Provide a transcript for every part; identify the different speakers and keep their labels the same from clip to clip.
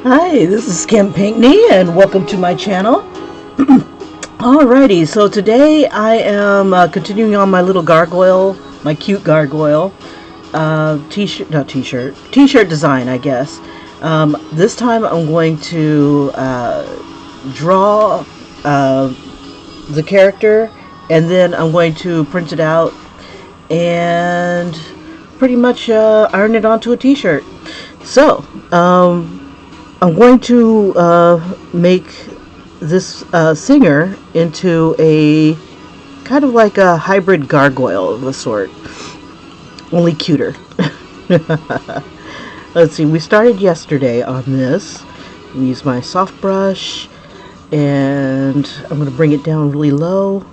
Speaker 1: Hi, this is Kim Pinkney, and welcome to my channel. Alrighty, so today I am continuing on my little gargoyle, my cute gargoyle t-shirt design, I guess. This time I'm going to draw the character, and then I'm going to print it out and pretty much iron it onto a t-shirt. So, I'm going to make this singer into a kind of like a hybrid gargoyle of a sort, only cuter. Let's see, we started yesterday on this. I'm gonna use my soft brush, and I'm going to bring it down really low.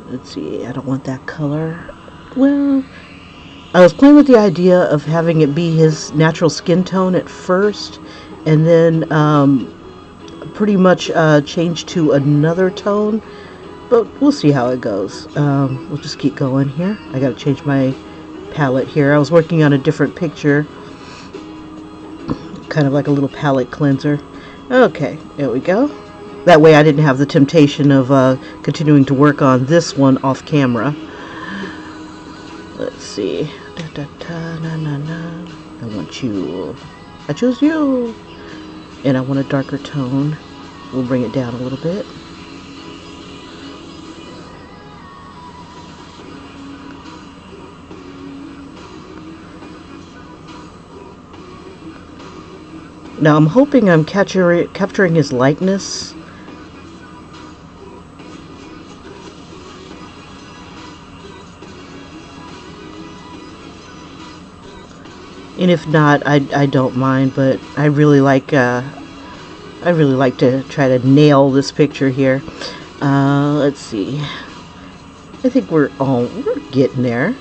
Speaker 1: Let's see, I don't want that color. Well, I was playing with the idea of having it be his natural skin tone at first, and then pretty much change to another tone, but we'll see how it goes. We'll just keep going here. I gotta change my palette here. I was working on a different picture, kind of like a little palette cleanser. Okay, there we go. That way I didn't have the temptation of continuing to work on this one off camera. Let's see. I want you. I choose you. And I want a darker tone. We'll bring it down a little bit. Now I'm hoping I'm capturing his likeness. And if not, I don't mind, but I really like to try to nail this picture here. Let's see. I think we're getting there.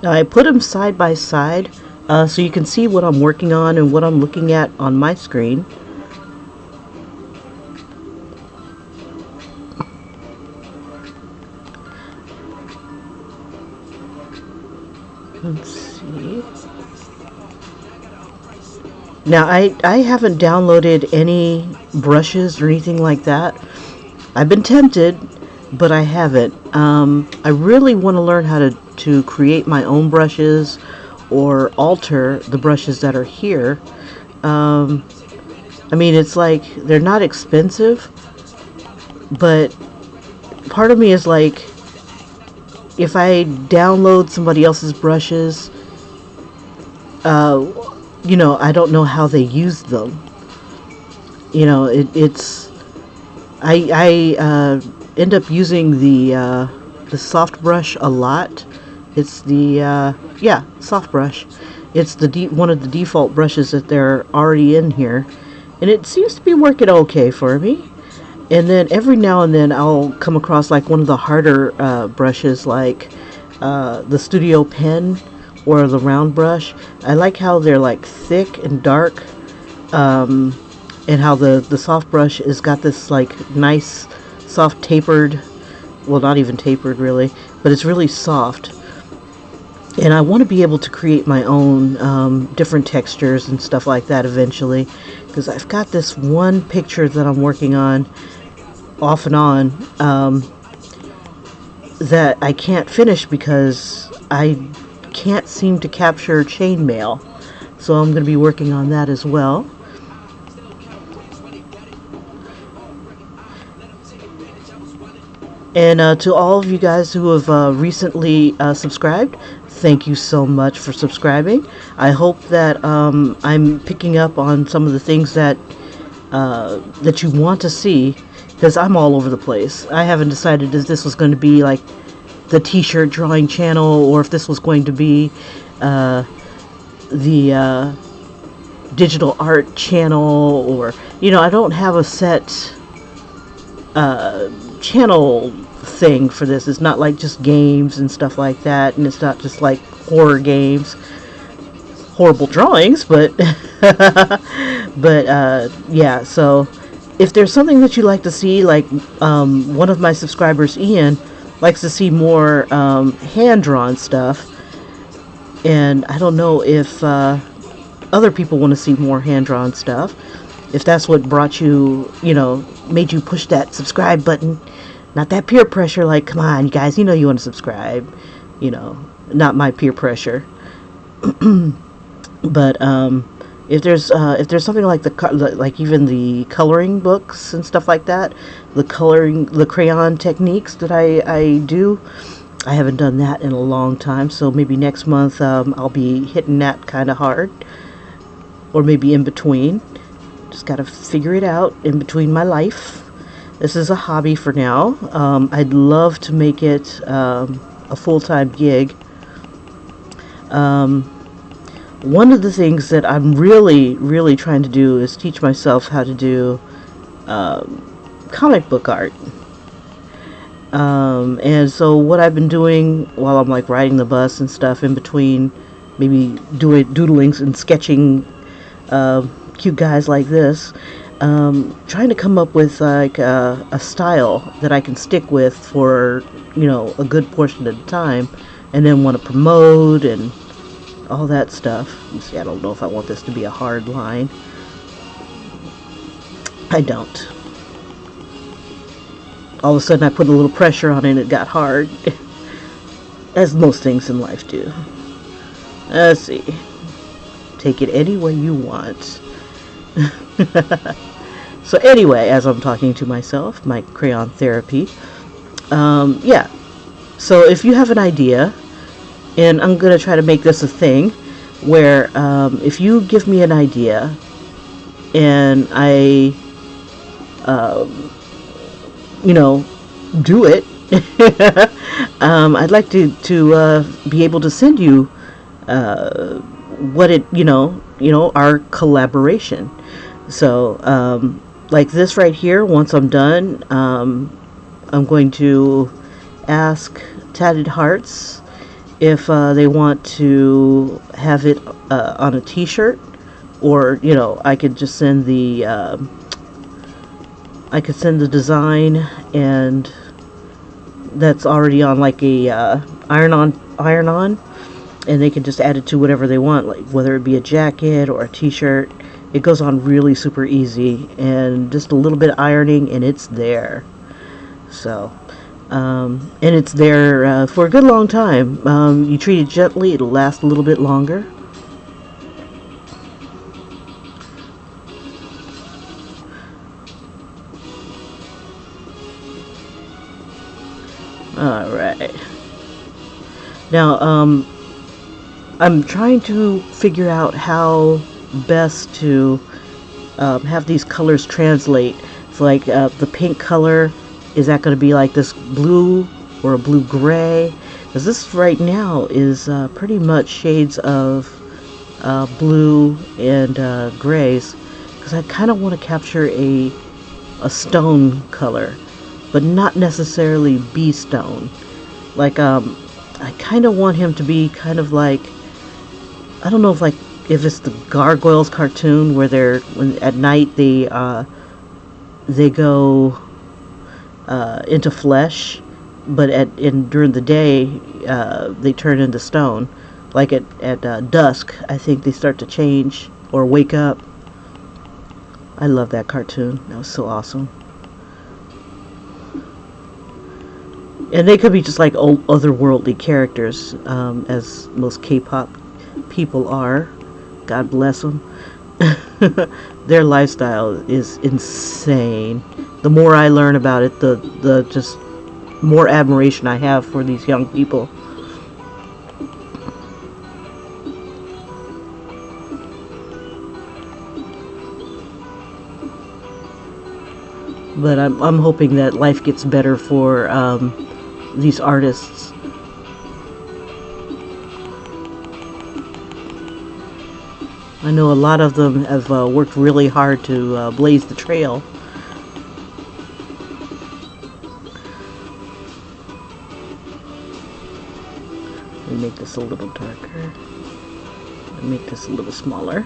Speaker 1: Now I put them side by side so you can see what I'm working on and what I'm looking at on my screen. Let's see. Now I haven't downloaded any brushes or anything like that. I've been tempted, but I haven't. I really want to learn how to create my own brushes or alter the brushes that are here. I mean, it's like they're not expensive, but part of me is like, if I download somebody else's brushes, you know, I don't know how they use them. You know, I end up using the soft brush a lot. It's the soft brush. It's the one of the default brushes that they're already in here, and it seems to be working okay for me. And then every now and then I'll come across like one of the harder brushes, like the Studio Pen or the round brush. I like how they're like thick and dark, and how the soft brush has got this like nice soft tapered, well, not even tapered really, but it's really soft. And I want to be able to create my own different textures and stuff like that eventually, because I've got this one picture that I'm working on off and on that I can't finish because I can't seem to capture chainmail. So I'm going to be working on that as well. And to all of you guys who have recently subscribed, thank you so much for subscribing. I hope that I'm picking up on some of the things that that you want to see, because I'm all over the place. I haven't decided if this was going to be like the t-shirt drawing channel, or if this was going to be the digital art channel, or I don't have a set channel thing for this. It's not like just games and stuff like that, and it's not just like horror games, horrible drawings, but yeah. So if there's something that you like to see, like one of my subscribers, Ian, likes to see more hand-drawn stuff, and I don't know if other people want to see more hand-drawn stuff. If that's what brought you, made you push that subscribe button, not that peer pressure, like, come on, you guys, you want to subscribe, not my peer pressure. But if there's something like like even the coloring books and stuff like that, the crayon techniques that I do, I haven't done that in a long time. So maybe next month I'll be hitting that kind of hard, or maybe in between. Just got to figure it out in between my life. This is a hobby for now. I'd love to make it a full-time gig. One of the things that I'm really, really trying to do is teach myself how to do comic book art. And so what I've been doing while I'm like riding the bus and stuff, in between maybe doodlings and sketching cute guys like this, trying to come up with like a style that I can stick with for a good portion of the time, and then want to promote and all that stuff. You see, I don't know if I want this to be a hard line. I don't. All of a sudden I put a little pressure on it and it got hard. As most things in life do. Let's see. Take it any way you want. So anyway, as I'm talking to myself, my crayon therapy. Yeah. So if you have an idea, and I'm going to try to make this a thing where if you give me an idea and I, do it, I'd like to be able to send you what it, our collaboration. So like this right here, once I'm done, I'm going to ask Tatted Hearts if they want to have it on a t-shirt, or I could just send the design, and that's already on like a iron on, and they can just add it to whatever they want, like whether it be a jacket or a t-shirt. It goes on really super easy, and just a little bit of ironing and it's there. So and it's there for a good long time. You treat it gently, it'll last a little bit longer. Alright. Now, I'm trying to figure out how best to have these colors translate. It's like the pink color, is that going to be like this blue or a blue gray? Because this right now is pretty much shades of blue and grays, because I kind of want to capture a stone color, but not necessarily bee stone. Like I kind of want him to be kind of like, I don't know if it's the Gargoyles cartoon where at night they go into flesh, but during the day they turn into stone. Like at dusk, I think they start to change or wake up. I love that cartoon. That was so awesome. And they could be just like old otherworldly characters, as most K-pop people are. God bless them. Their lifestyle is insane. The more I learn about it, the just more admiration I have for these young people. But I'm hoping that life gets better for these artists. I know a lot of them have worked really hard to blaze the trail. Let me make this a little darker. Let me make this a little smaller.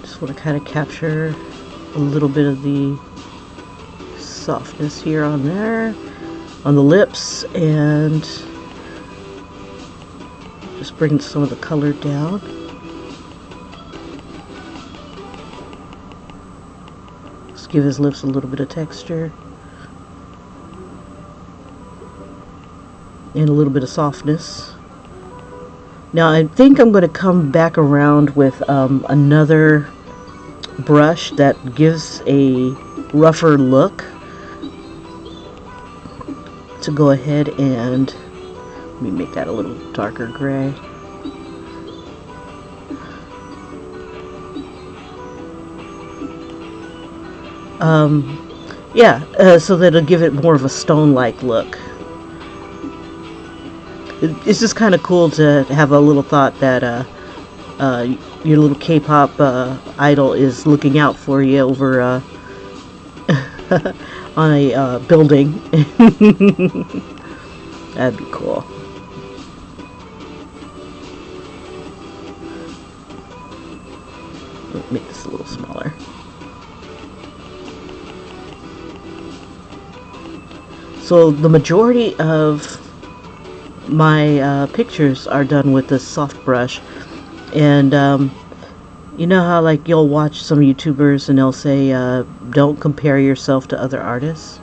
Speaker 1: Just want to kind of capture a little bit of the softness here on there, on the lips, and just bring some of the color down. Just give his lips a little bit of texture and a little bit of softness. Now I think I'm going to come back around with another brush that gives a rougher look, to go ahead and let me make that a little darker gray. So that it'll give it more of a stone-like look. It's just kind of cool to have a little thought that your little K-pop idol is looking out for you over on a building. That'd be cool. Let's make this a little smaller. So the majority of my pictures are done with this soft brush. And you know how like you'll watch some YouTubers and they'll say don't compare yourself to other artists?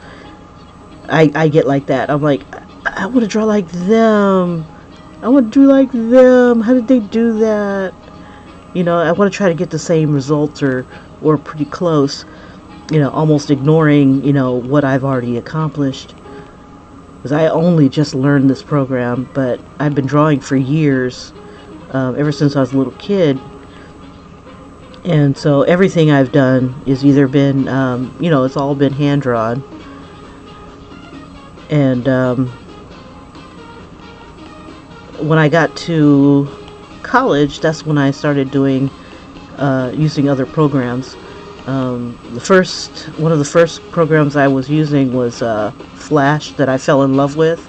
Speaker 1: I get like that. I'm like, I want to draw like them. I want to do like them. How did they do that? You know, I want to try to get the same results or pretty close, you know, almost ignoring, you know, what I've already accomplished. Because I only just learned this program, but I've been drawing for years. Ever since I was a little kid, and so everything I've done is either been, you know, it's all been hand drawn, and when I got to college, that's when I started doing using other programs. One of the first programs I was using was Flash, that I fell in love with.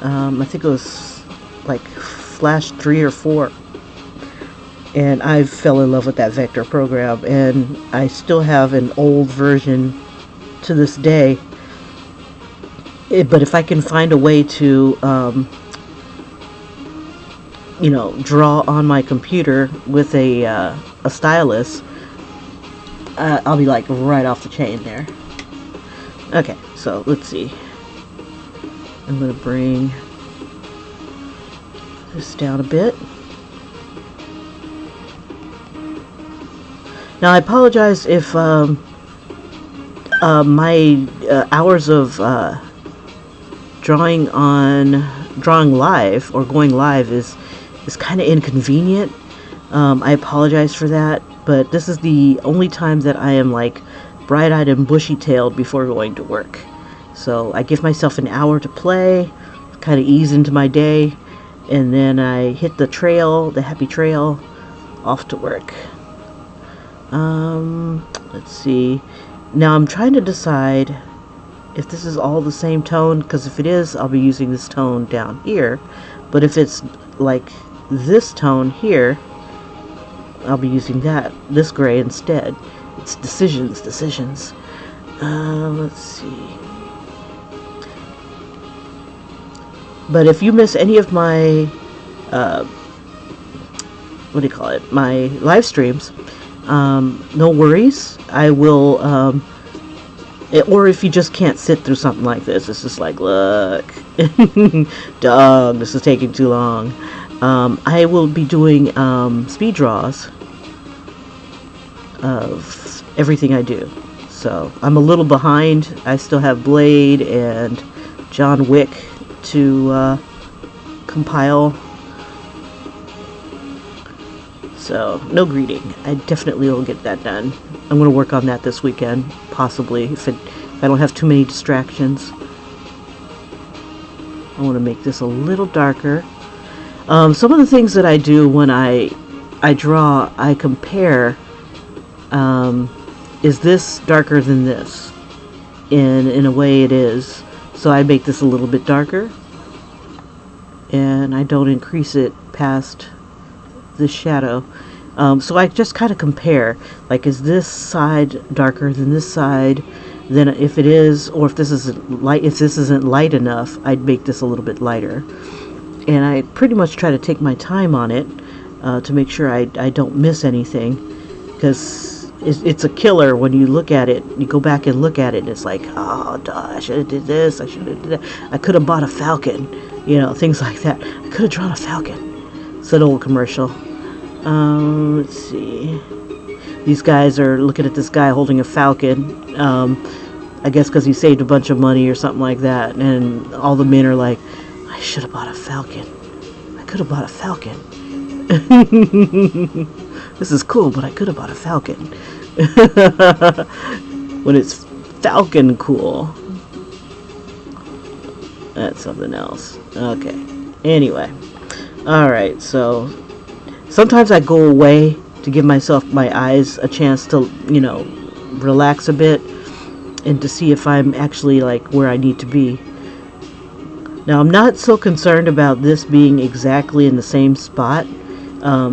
Speaker 1: I think it was like Flash 3 or 4, and I fell in love with that vector program, and I still have an old version to this day. But if I can find a way to you know, draw on my computer with a stylus, I'll be like right off the chain there. Okay, so let's see. I'm gonna bring this down a bit. Now I apologize if my hours of drawing live or going live is kind of inconvenient. I apologize for that, but this is the only time that I am like bright-eyed and bushy-tailed before going to work. So I give myself an hour to play, kind of ease into my day, and then I hit the trail, the happy trail, off to work. Let's see. Now I'm trying to decide if this is all the same tone, because if it is, I'll be using this tone down here. But if it's like this tone here, I'll be using this gray instead. It's decisions. Let's see. But if you miss any of my, my live streams, no worries. I will, or if you just can't sit through something like this, it's just like, look, dog, this is taking too long. I will be doing speed draws of everything I do. So I'm a little behind. I still have Blade and John Wick to compile. So no greeting. I definitely will get that done. I'm going to work on that this weekend, possibly, if I don't have too many distractions. I want to make this a little darker. Some of the things that I do when I draw, I compare, is this darker than this? In a way it is. So I make this a little bit darker, and I don't increase it past the shadow. So I just kind of compare, like, is this side darker than this side? Then if it is, or if this isn't light enough, I'd make this a little bit lighter. And I pretty much try to take my time on it to make sure I don't miss anything, because it's a killer when you look at it. You go back and look at it, and it's like, oh, duh, I should have did this. I should have did that. I could have bought a falcon, things like that. I could have drawn a falcon. It's an old commercial. Let's see. These guys are looking at this guy holding a falcon. I guess because he saved a bunch of money or something like that. And all the men are like, I should have bought a falcon. I could have bought a falcon. This is cool, but I could have bought a falcon. When it's falcon cool. That's something else. Okay. Anyway. Alright, so sometimes I go away to give my eyes a chance to, relax a bit, and to see if I'm actually like where I need to be. Now, I'm not so concerned about this being exactly in the same spot,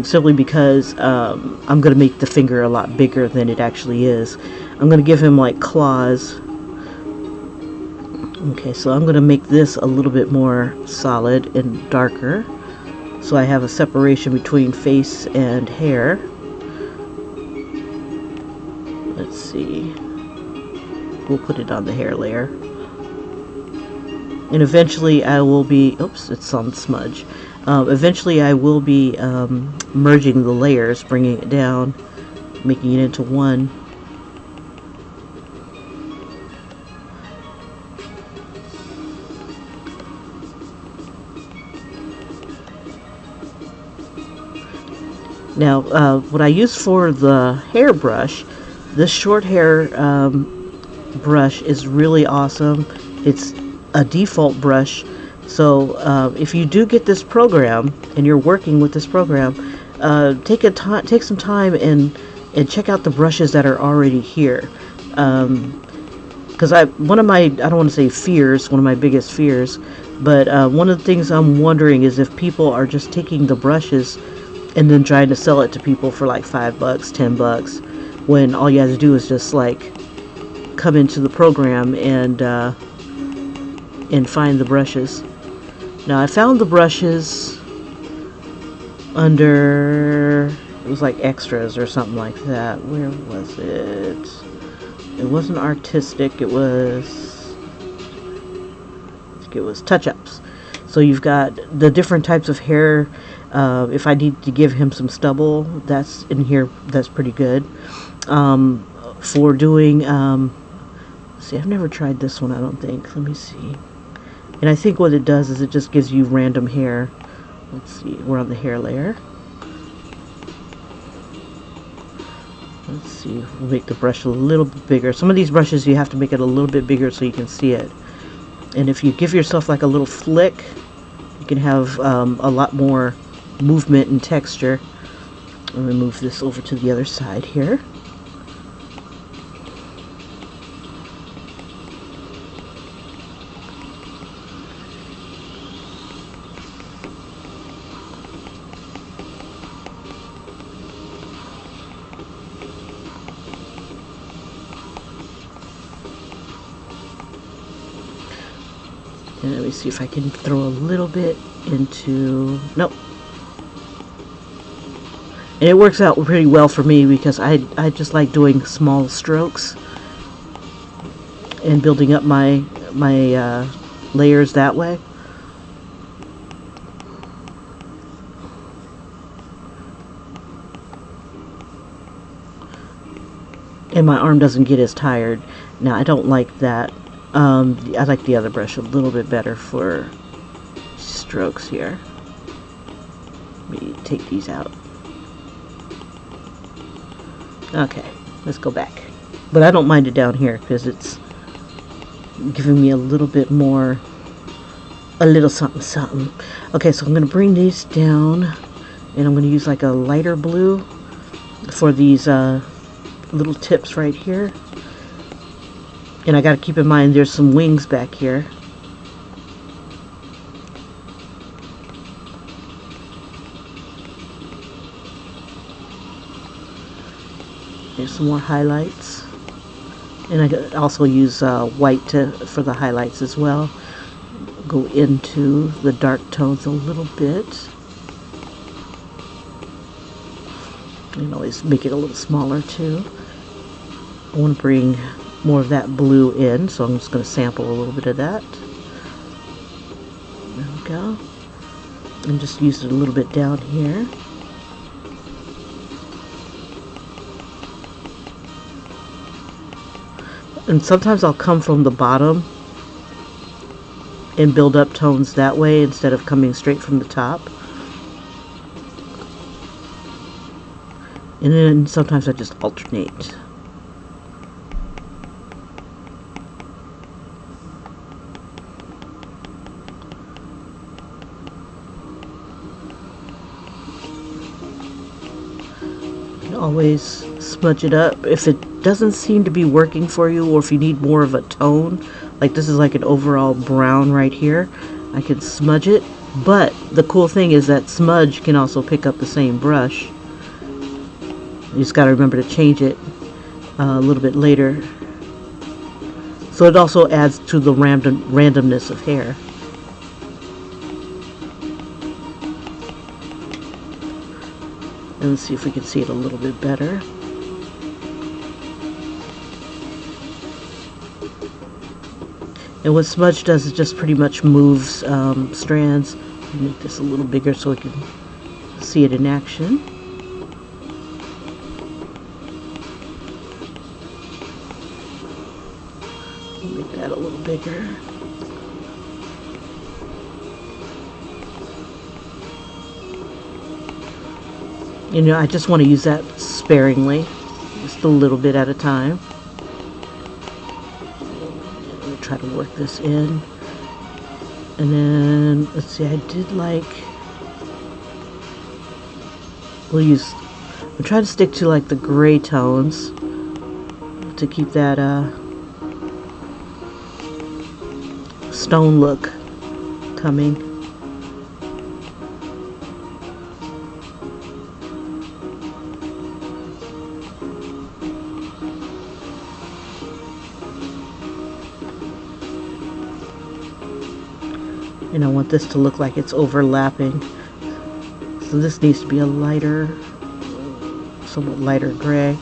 Speaker 1: simply because I'm going to make the finger a lot bigger than it actually is. I'm going to give him like claws. Okay, so I'm going to make this a little bit more solid and darker, so I have a separation between face and hair. Let's see. We'll put it on the hair layer. And eventually I will be, oops, it's on smudge. Eventually I will be merging the layers, bringing it down, making it into one. Now, what I use for the hairbrush, this short hair brush is really awesome. It's a default brush. So if you do get this program and you're working with this program, take some time and check out the brushes that are already here. Because one of my, I don't want to say fears, one of my biggest fears, but one of the things I'm wondering is if people are just taking the brushes and then trying to sell it to people for like $5, $10, when all you have to do is just like come into the program and find the brushes. Now I found the brushes under, it was like extras or something like that. Where was it? It wasn't artistic. It was, I think it was touch-ups. So you've got the different types of hair. If I need to give him some stubble, that's in here. That's pretty good. For doing, see, I've never tried this one, I don't think. Let me see. And I think what it does is it just gives you random hair. Let's see, we're on the hair layer. Let's see, we'll make the brush a little bit bigger. Some of these brushes you have to make it a little bit bigger so you can see it. And if you give yourself like a little flick, you can have a lot more movement and texture. I'm going to move this over to the other side here. And let me see if I can throw a little bit into, nope. And it works out pretty well for me because I just like doing small strokes and building up my layers that way. and my arm doesn't get as tired. Now I don't like that. I like the other brush a little bit better for strokes here. Let me take these out. Okay, let's go back. But I don't mind it down here because it's giving me a little bit more, a little something something. Okay, so I'm going to bring these down, and I'm going to use like a lighter blue for these little tips right here. And I got to keep in mind there's some wings back here. There's some more highlights. And I could also use white for the highlights as well. Go into the dark tones a little bit. You can always make it a little smaller too. I want to bring more of that blue in, so I'm just going to sample a little bit of that. There we go. And just use it a little bit down here. And sometimes I'll come from the bottom and build up tones that way instead of coming straight from the top. And then sometimes I just alternate. Always smudge it up. If it doesn't seem to be working for you, or if you need more of a tone, like this is like an overall brown right here, I can smudge it. But the cool thing is that smudge can also pick up the same brush. You just got to remember to change it a little bit later. So it also adds to the randomness of hair. And let's see if we can see it a little bit better. And what smudge does is just pretty much moves strands. Make this a little bigger so we can see it in action. Make that a little bigger. You know, I just want to use that sparingly, just a little bit at a time. I'm going to try to work this in. And then, let's see, I did like, I'm trying to stick to like the gray tones to keep that stone look coming. And I want this to look like it's overlapping. So this needs to be a lighter, somewhat lighter gray.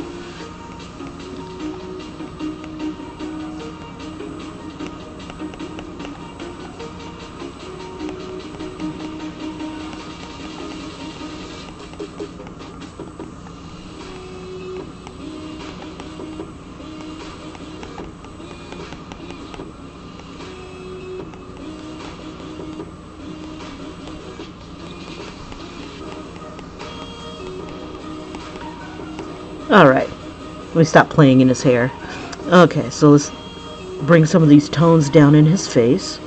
Speaker 1: Alright, let me stop playing in his hair. Okay, so let's bring some of these tones down in his face.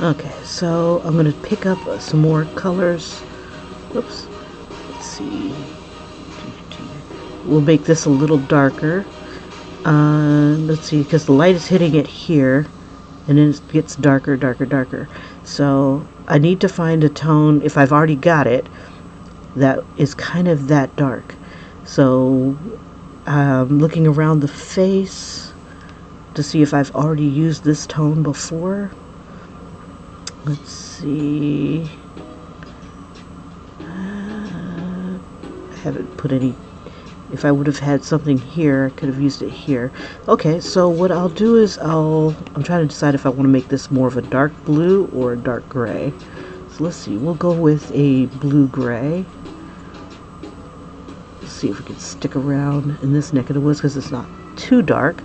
Speaker 1: Okay, so I'm going to pick up some more colors. Oops. Let's see. We'll make this a little darker. Let's see, because the light is hitting it here, and then it gets darker, darker, darker. So I need to find a tone, if I've already got it, that is kind of that dark. So looking around the face to see if I've already used this tone before. Let's see. I haven't put any. If I would have had something here, I could have used it here. Okay, so what I'll do is I'm trying to decide if I want to make this more of a dark blue or a dark gray. So let's see, we'll go with a blue gray. see if we can stick around in this neck of the woods because it's not too dark.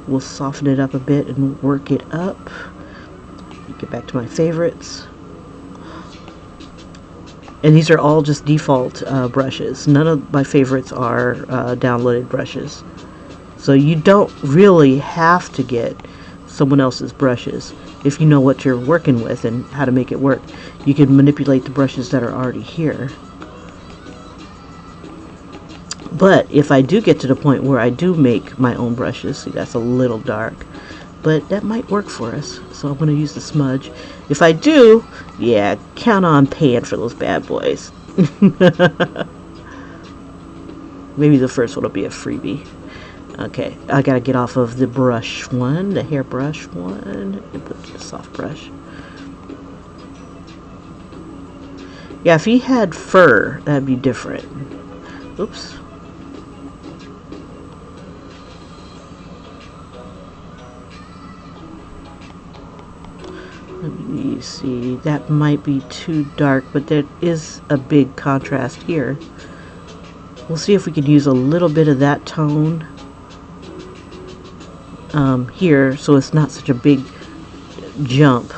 Speaker 1: We'll soften it up a bit and work it up. Get back to my favorites. And these are all just default brushes. None of my favorites are downloaded brushes. So you don't really have to get someone else's brushes if you know what you're working with and how to make it work. You can manipulate the brushes that are already here. But if I do get to the point where I do make my own brushes, see, that's a little dark, but that might work for us. So I'm going to use the smudge. If I do, yeah, count on paying for those bad boys. Maybe the first one will be a freebie. Okay, I got to get off of the brush one, the hairbrush one, and put the soft brush. Yeah, if he had fur, that'd be different. Oops. Let me see, that might be too dark, but there is a big contrast here. We'll see if we can use a little bit of that tone here, so it's not such a big jump.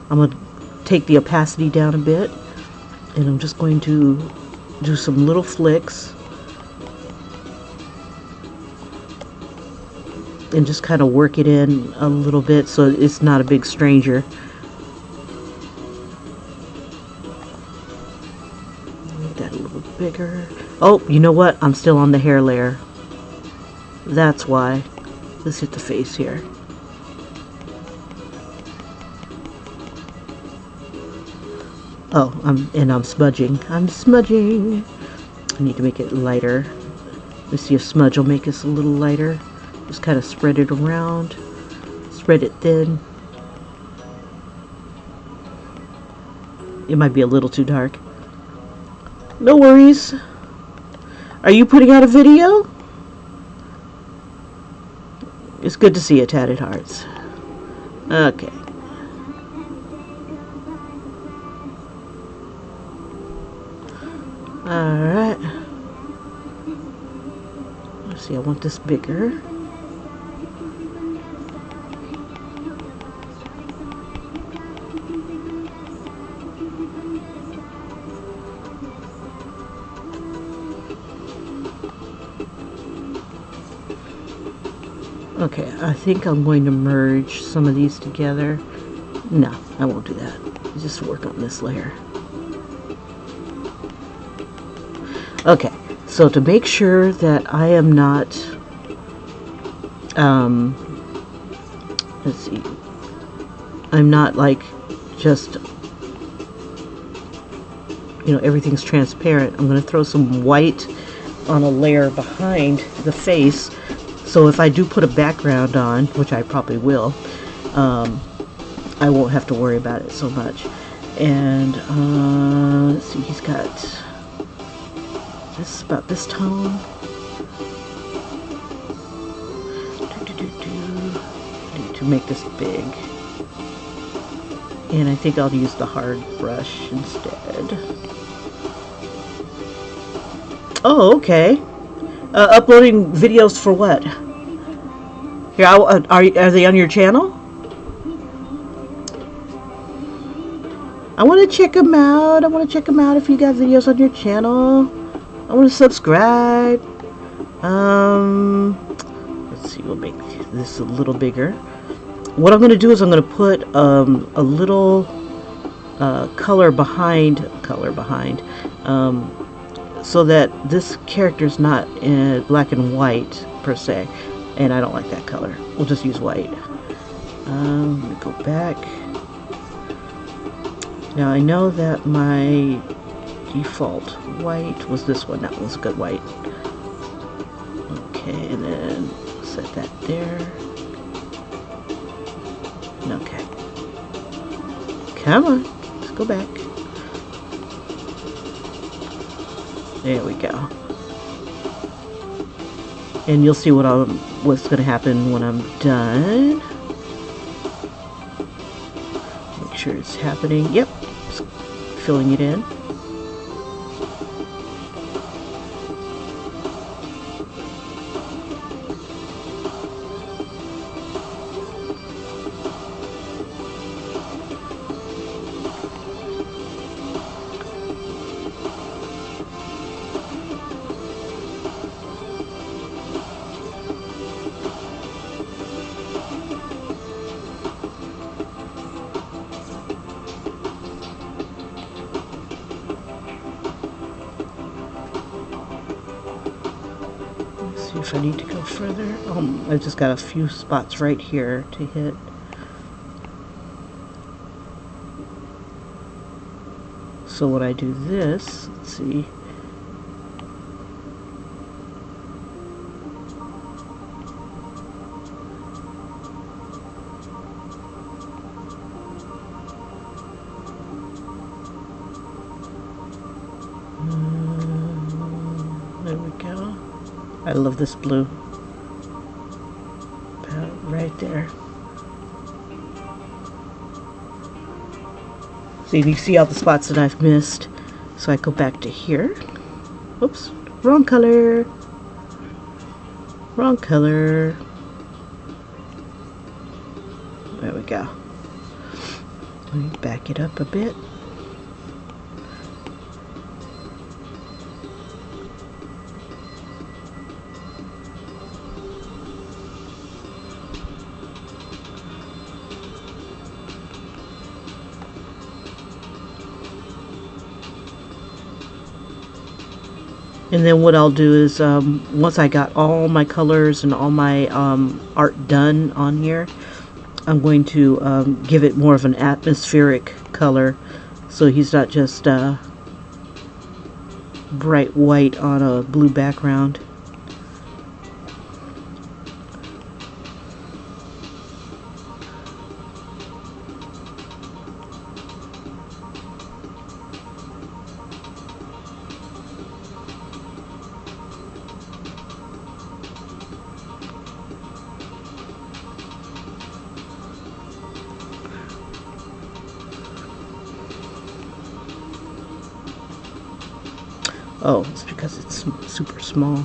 Speaker 1: I'm going to take the opacity down a bit, and I'm just going to do some little flicks and just kind of work it in a little bit so it's not a big stranger. Make that a little bigger. Oh, you know what? I'm still on the hair layer. That's why. Let's hit the face here. Oh, I'm smudging. I'm smudging. I need to make it lighter. Let's see if smudge will make us a little lighter. Just kind of spread it around. Spread it thin. It might be a little too dark. No worries. Are you putting out a video? It's good to see you, Tatted Hearts. Okay. Alright. Let's see, I want this bigger. Okay, I think I'm going to merge some of these together. No, I won't do that. Just work on this layer. Okay, so to make sure that I am not, let's see, I'm not like just, everything's transparent. I'm going to throw some white on a layer behind the face. So if I do put a background on, which I probably will, I won't have to worry about it so much. And let's see, he's got this about this tone. I need to make this big. And I think I'll use the hard brush instead. Oh, okay. Uploading videos for what? Here, are they on your channel? I want to check them out. I want to check them out if you got videos on your channel. I want to subscribe. Let's see, we'll make this a little bigger. What I'm going to do is I'm going to put a little color behind, so that this character is not in black and white per se, and I don't like that color. We'll just use white. Let me go back. Now I know that my default white was this one. That was good white. Okay, and then set that there. Okay. Come on, let's go back. There we go. And you'll see what's going to happen when I'm done. Make sure it's happening. Yep, just filling it in. if I need to go further. I just got a few spots right here to hit. So when I do this, let's see. There we go. I love this blue. About right there. So you can see all the spots that I've missed. So I go back to here. Oops, wrong color. Wrong color. There we go. Let me back it up a bit. And then what I'll do is, once I got all my colors and all my art done on here, I'm going to give it more of an atmospheric color, so he's not just bright white on a blue background. Oh, it's because it's super small.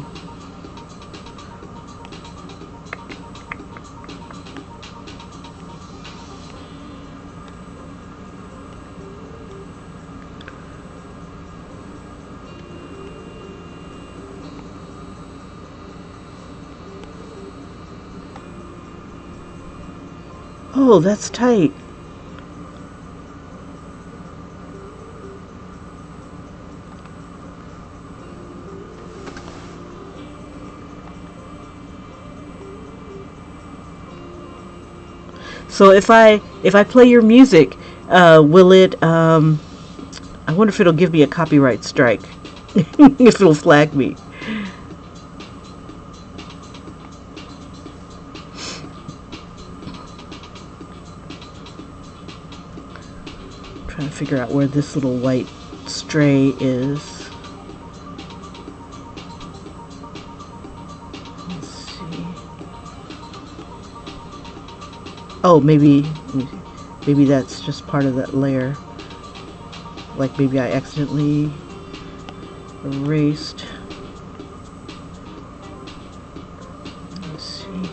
Speaker 1: Oh, that's tight. So if I play your music, will it? I wonder if it'll give me a copyright strike. If it'll flag me. I'm trying to figure out where this little white stray is. Oh, maybe that's just part of that layer. Like maybe I accidentally erased. Let's see.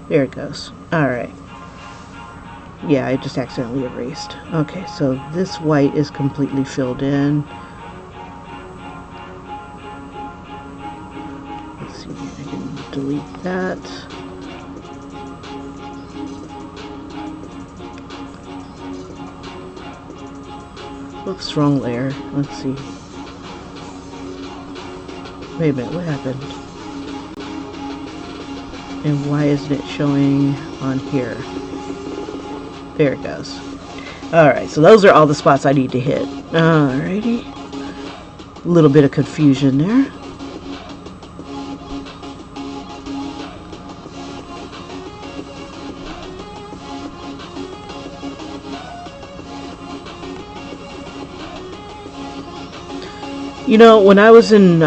Speaker 1: There it goes. All right. Yeah, I just accidentally erased. Okay, so this white is completely filled in. Let's see, I can delete that. Oops, wrong layer. Let's see. Wait a minute, what happened? And why isn't it showing on here? There it goes. Alright, so those are all the spots I need to hit. Alrighty. A little bit of confusion there. You know, when I was in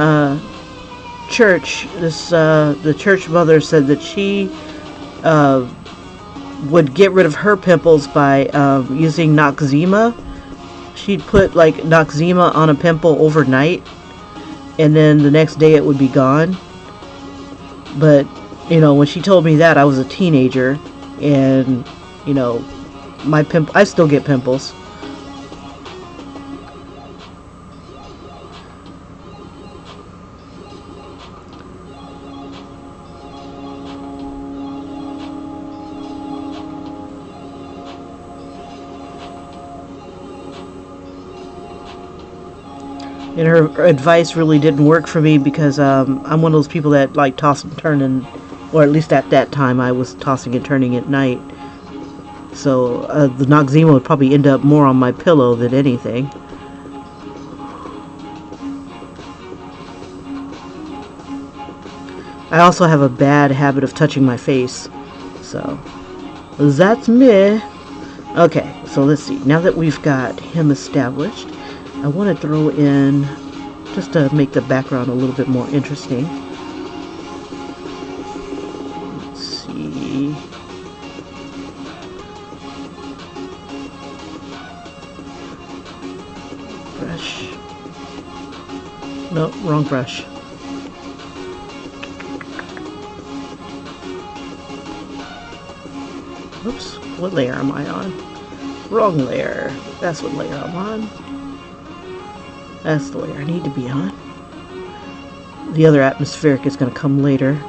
Speaker 1: church, the church mother said that she would get rid of her pimples by using Noxzema. She'd put like Noxzema on a pimple overnight, and then the next day it would be gone. But you know, when she told me that, I was a teenager, and you know, I still get pimples. And her advice really didn't work for me because I'm one of those people that like toss and turn, and or at least at that time I was tossing and turning at night. So the Noxzema would probably end up more on my pillow than anything. I also have a bad habit of touching my face. So that's me. Okay, so let's see. Now that we've got him established, I want to throw in, just to make the background a little bit more interesting. Let's see. Brush. No, wrong brush. Oops, what layer am I on? Wrong layer. That's what layer I'm on. That's the layer I need to be on. The other atmospheric is going to come later.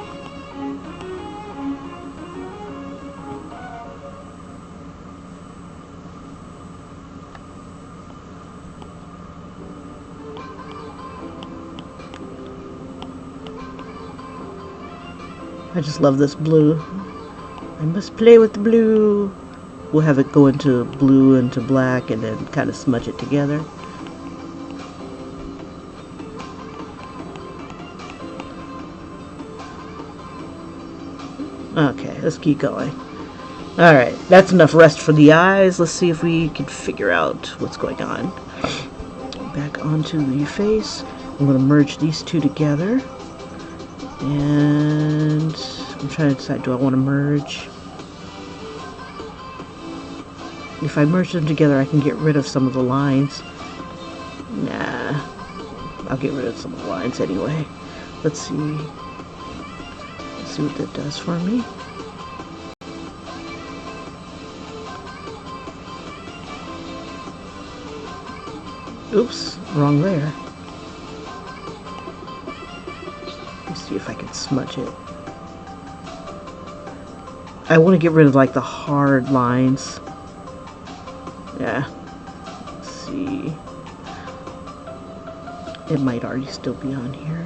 Speaker 1: I just love this blue. I must play with the blue. We'll have it go into blue, into black, and then kind of smudge it together. Okay, let's keep going. Alright, that's enough rest for the eyes. Let's see if we can figure out what's going on. Back onto the face. I'm going to merge these two together. And I'm trying to decide, do I want to merge? If I merge them together, I can get rid of some of the lines. Nah, I'll get rid of some of the lines anyway. Let's see. Let's see what that does for me. Oops, wrong layer. Let's see if I can smudge it. I want to get rid of like the hard lines. Yeah. Let's see. It might already still be on here.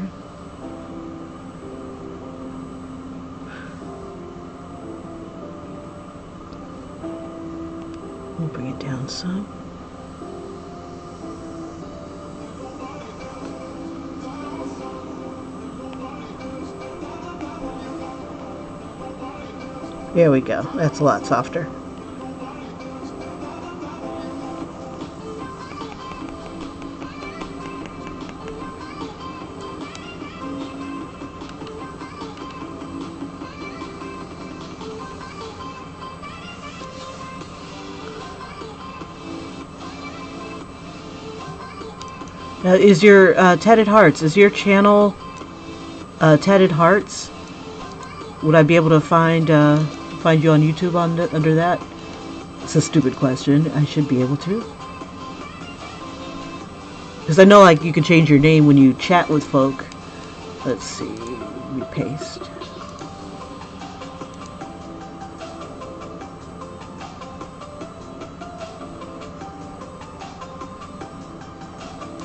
Speaker 1: We'll bring it down some. There we go. That's a lot softer. Is your Tatted Hearts, is your channel Tatted Hearts? Would I be able to find you on YouTube under that? It's a stupid question. I should be able to. Because I know like you can change your name when you chat with folk. Let's see. Let me paste.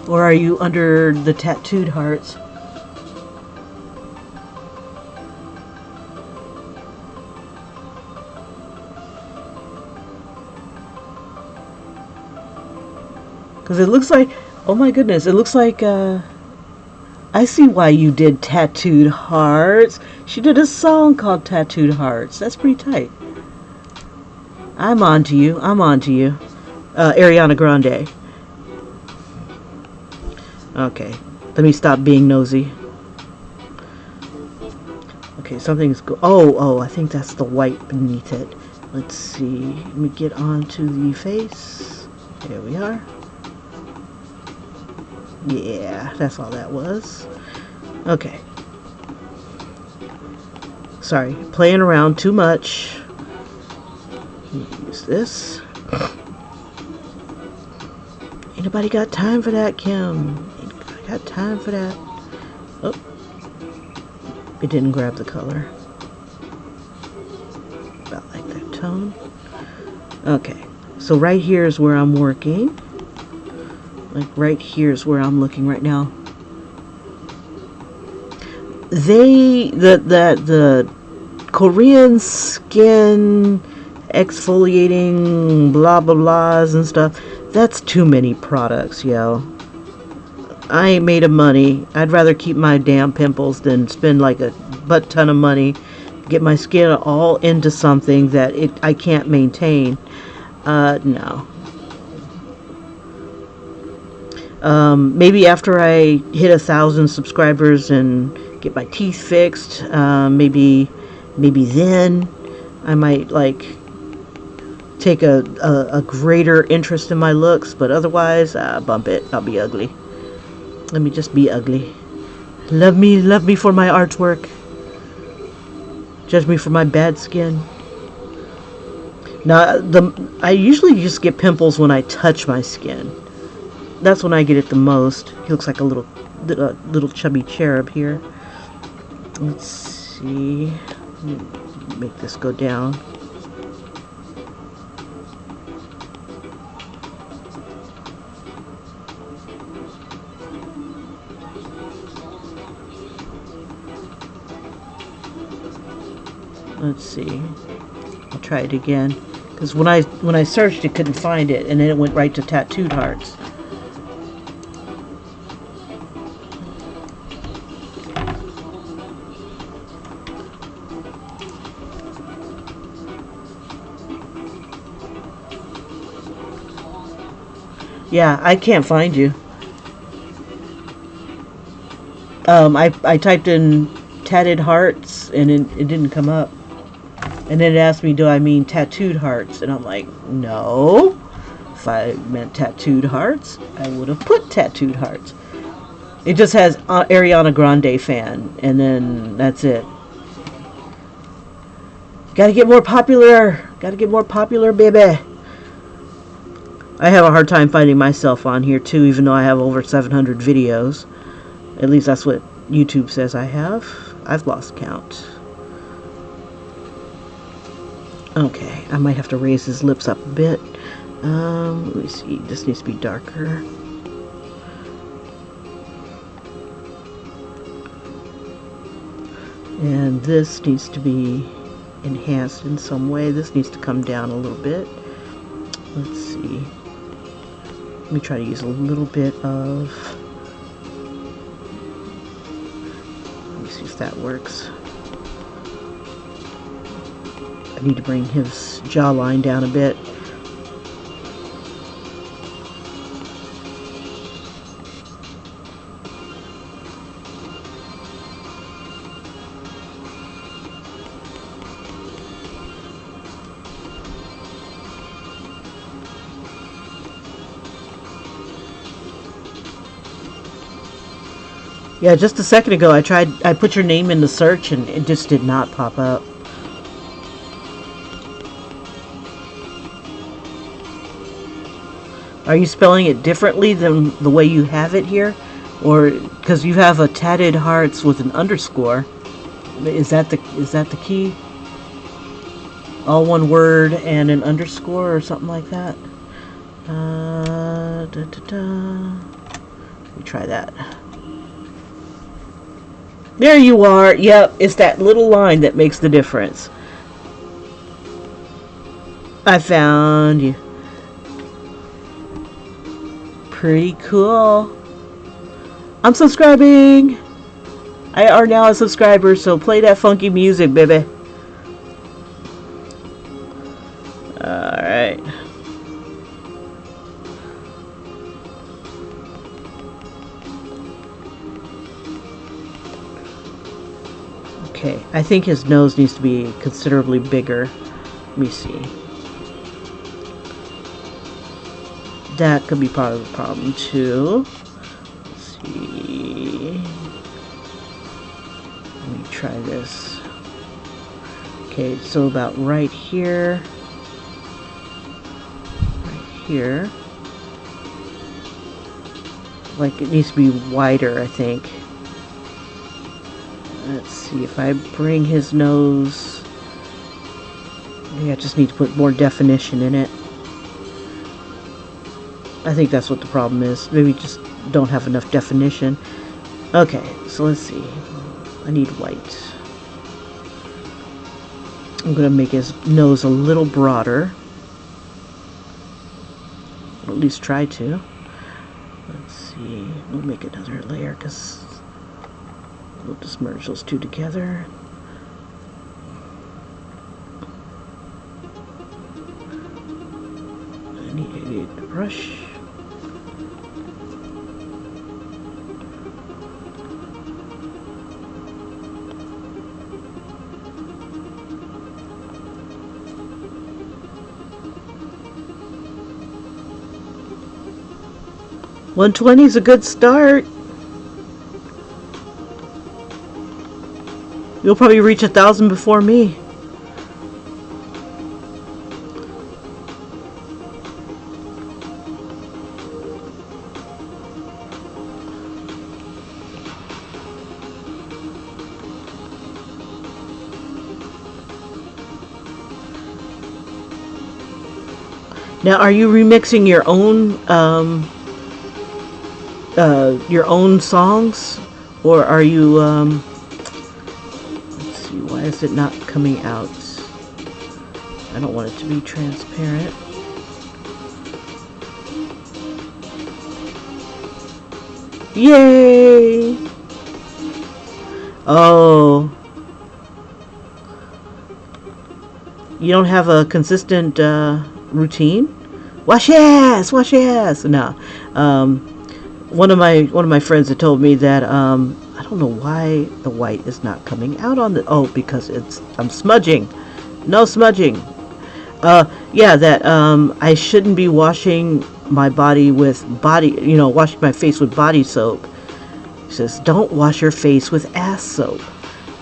Speaker 1: Or are you under the Tattooed Hearts? Because it looks like, oh my goodness, it looks like, I see why you did Tattooed Hearts. She did a song called Tattooed Hearts. That's pretty tight. I'm on to you. I'm on to you. Ariana Grande. Okay, let me stop being nosy. Okay, something's oh, I think that's the white beneath it. Let's see. Let me get onto the face. There we are. Yeah, that's all that was. Okay. Sorry, playing around too much. Use this. Anybody got time for that, Kim? Got time for that. Oh, it didn't grab the color. About like that tone. Okay, so right here is where I'm working. Like right here is where I'm looking right now. The Korean skin exfoliating blah blah blahs and stuff, that's too many products, yo. I ain't made of money. I'd rather keep my damn pimples than spend like a butt ton of money, get my skin all into something that I can't maintain. No. Maybe after I hit 1,000 subscribers and get my teeth fixed, maybe then I might like take a greater interest in my looks. But otherwise, bump it. I'll be ugly. Let me just be ugly. Love me for my artwork. Judge me for my bad skin. Now, I usually just get pimples when I touch my skin. That's when I get it the most. He looks like a little chubby cherub here. Let's see. Let me make this go down. Let's see. I'll try it again. Because when I searched it, couldn't find it, and then it went right to Tattooed Hearts. Yeah, I can't find you. I typed in Tatted Hearts and it didn't come up. And then it asked me, do I mean Tattooed Hearts? And I'm like, no. If I meant Tattooed Hearts, I would have put Tattooed Hearts. It just has Ariana Grande fan, and then that's it. Gotta get more popular. Gotta get more popular, baby. I have a hard time finding myself on here too, even though I have over 700 videos. At least that's what YouTube says I have. I've lost count. Okay, I might have to raise his lips up a bit. Let me see. This needs to be darker. And this needs to be enhanced in some way. This needs to come down a little bit. Let's see. Let me try to use a little bit of... Let me see if that works. I need to bring his jawline down a bit. Yeah, just a second ago I put your name in the search and it just did not pop up. Are you spelling it differently than the way you have it here? Or because you have a Tatted Hearts with an underscore. Is that the key? All one word and an underscore or something like that? Let me try that. There you are. Yep, it's that little line that makes the difference. I found you. Pretty cool. I'm subscribing. I are now a subscriber, so play that funky music, baby. Alright. Okay, I think his nose needs to be considerably bigger. Let me see. That could be part of the problem too. Let's see. Let me try this. Okay, so about right here. Right here. Like it needs to be wider, I think. Let's see if I bring his nose. Maybe I just need to put more definition in it. I think that's what the problem is. Maybe just don't have enough definition. Okay, so let's see. I need white. I'm going to make his nose a little broader. Or at least try to. Let's see. We'll make another layer because we'll just merge those two together. I need a brush. $120 is a good start. You'll probably reach 1,000 before me. Now, are you remixing your own songs, or are you? Let's see. Why is it not coming out? I don't want it to be transparent. Yay! Oh. You don't have a consistent routine? Wash your ass! Wash your ass! No. One of my friends had told me that I don't know why the white is not coming out on the. Oh, because I'm smudging. No smudging. Yeah, that I shouldn't be washing my body with washing my face with body soap. He says, don't wash your face with ass soap.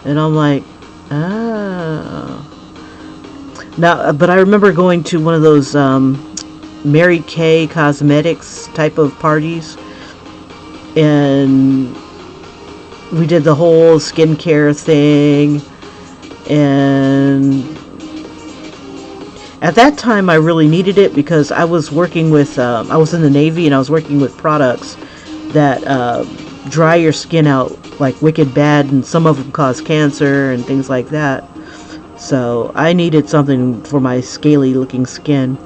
Speaker 1: And I'm like, oh. Now, but I remember going to one of those Mary Kay Cosmetics type of parties, and we did the whole skincare thing, and at that time I really needed it because I was working with I was in the Navy, and I was working with products that dry your skin out like wicked bad, and some of them cause cancer and things like that. So I needed something for my scaly looking skin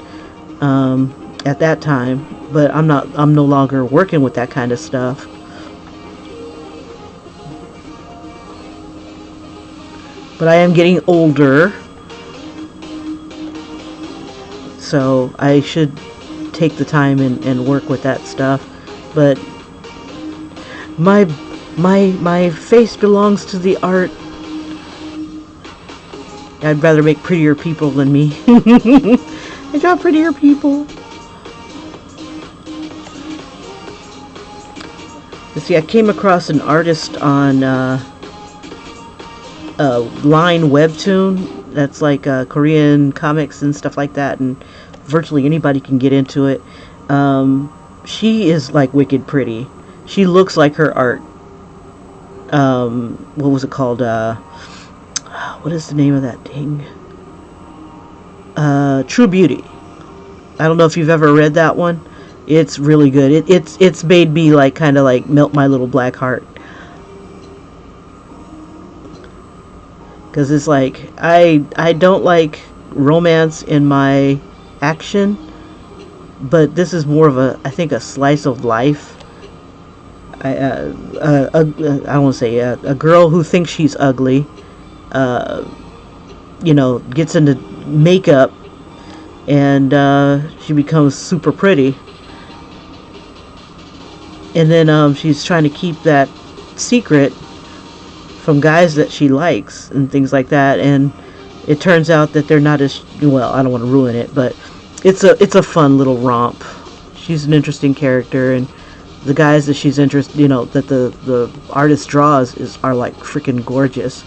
Speaker 1: at that time, but I'm no longer working with that kind of stuff. But I am getting older, so I should take the time and work with that stuff. But my face belongs to the art. I'd rather make prettier people than me. I draw prettier people. You see, I came across an artist on Line Webtoon. That's like Korean comics and stuff like that, and virtually anybody can get into it. She is like wicked pretty. She looks like her art. What was it called? What is the name of that thing? True Beauty. I don't know if you've ever read that one. It's really good. It's made me like kind of like melt my little black heart. Because it's like I don't like romance in my action, but this is more of I think a slice of life. I don't want to say a girl who thinks she's ugly. Gets into makeup, and she becomes super pretty, and then she's trying to keep that secret from guys that she likes and things like that, and it turns out that they're not as well. I don't want to ruin it, but it's a fun little romp. She's an interesting character, and the guys that she's interested, that the artist draws are like freaking gorgeous.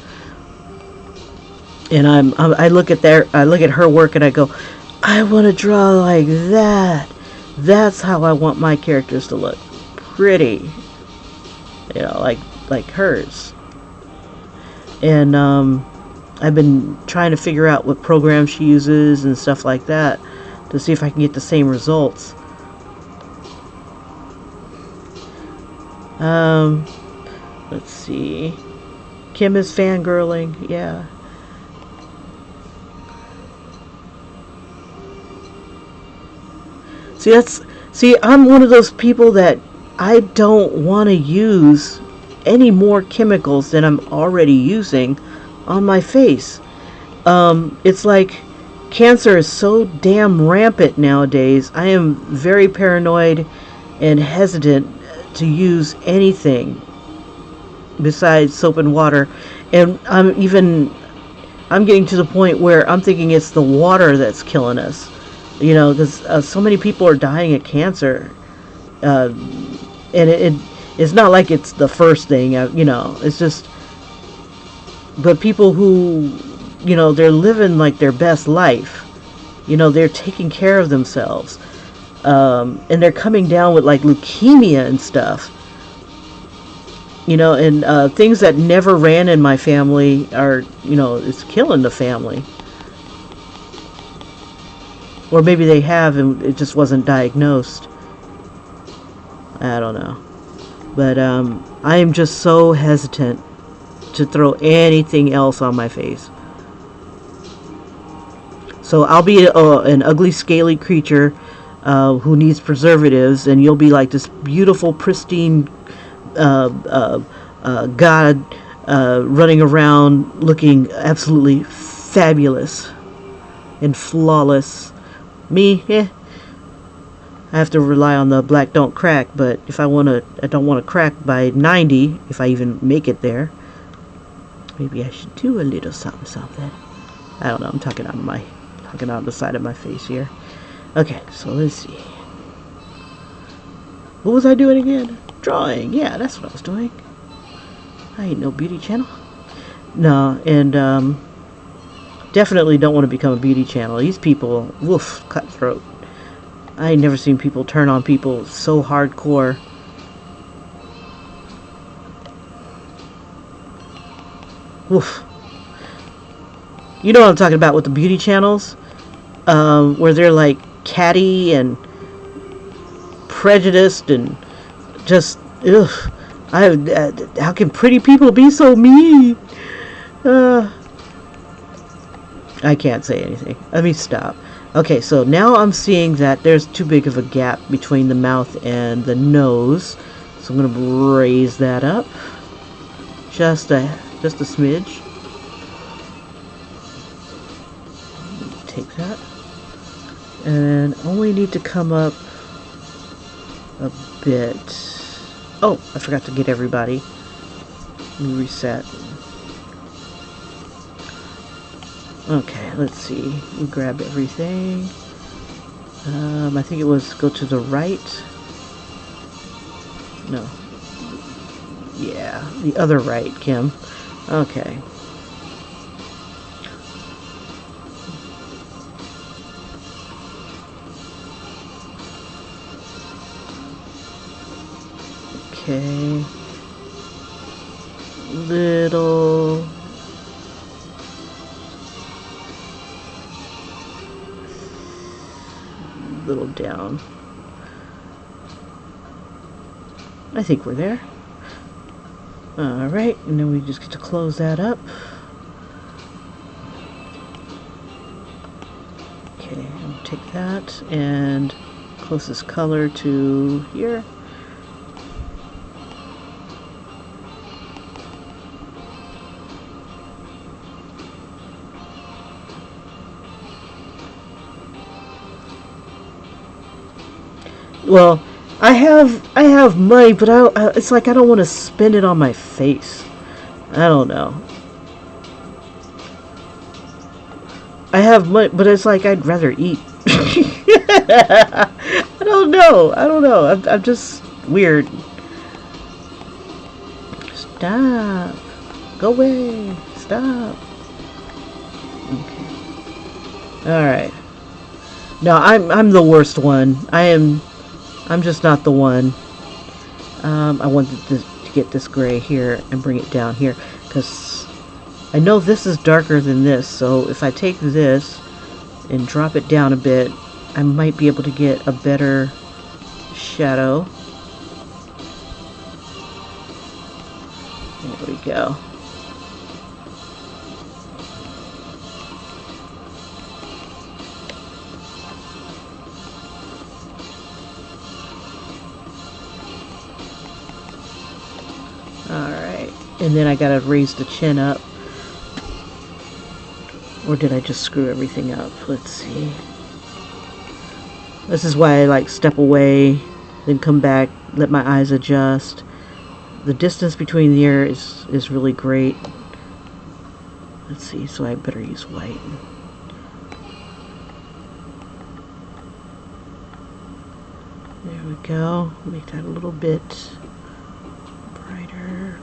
Speaker 1: And I look at her work, and I go, I want to draw like that. That's how I want my characters to look, pretty, like hers. And I've been trying to figure out what program she uses and stuff like that to see if I can get the same results. Um, let's see. Kim is fangirling. Yeah. See, I'm one of those people that I don't want to use any more chemicals than I'm already using on my face. It's like cancer is so damn rampant nowadays. I am very paranoid and hesitant to use anything besides soap and water. And I'm getting to the point where I'm thinking it's the water that's killing us. You know, because so many people are dying of cancer. And it's not like it's the first thing, you know, it's just, but people who, you know, they're living like their best life, you know, they're taking care of themselves, and they're coming down with like leukemia and stuff, you know, and things that never ran in my family are, you know, it's killing the family. Or maybe they have and it just wasn't diagnosed. I don't know. But I am just so hesitant to throw anything else on my face. So I'll be an ugly, scaly creature who needs preservatives, and you'll be like this beautiful, pristine god running around looking absolutely fabulous and flawless. Me, I have to rely on the black don't crack, but if I don't want to crack by 90, if I even make it there. Maybe I should do a little something. I don't know, I'm talking out the side of my face here. Okay, so let's see. What was I doing again? Drawing. Yeah, that's what I was doing. I ain't no beauty channel. No, and definitely don't want to become a beauty channel. These people, woof, cutthroat. I ain't never seen people turn on people so hardcore. Woof. You know what I'm talking about with the beauty channels? Where they're like catty and prejudiced and just, ugh. How can pretty people be so mean? I can't say anything. Let me stop. Okay, so now I'm seeing that there's too big of a gap between the mouth and the nose. So I'm going to raise that up. Just a smidge. Take that. And only need to come up a bit. Oh, I forgot to get everybody. Let me reset. Okay, let's see. We grab everything. I think it was go to the right. No. Yeah, the other right, Kim. Okay. Okay. Little down. I think we're there. Alright, and then we just get to close that up. Okay, I'll take that and closest color to here. Well, I have money, but it's like I don't want to spend it on my face. I don't know. I have money, but it's like I'd rather eat. I don't know. I'm just weird. Stop. Go away. Stop. Okay. All right. No, I'm the worst one. I'm just not the one. I wanted to get this gray here and bring it down here because I know this is darker than this, so if I take this and drop it down a bit, I might be able to get a better shadow. go. Alright, and then I gotta raise the chin up. Or did I just screw everything up? Let's see. This is why I like step away, then come back, let my eyes adjust. The distance between the ear is really great. Let's see, so I better use white. There we go. Make that a little bit brighter.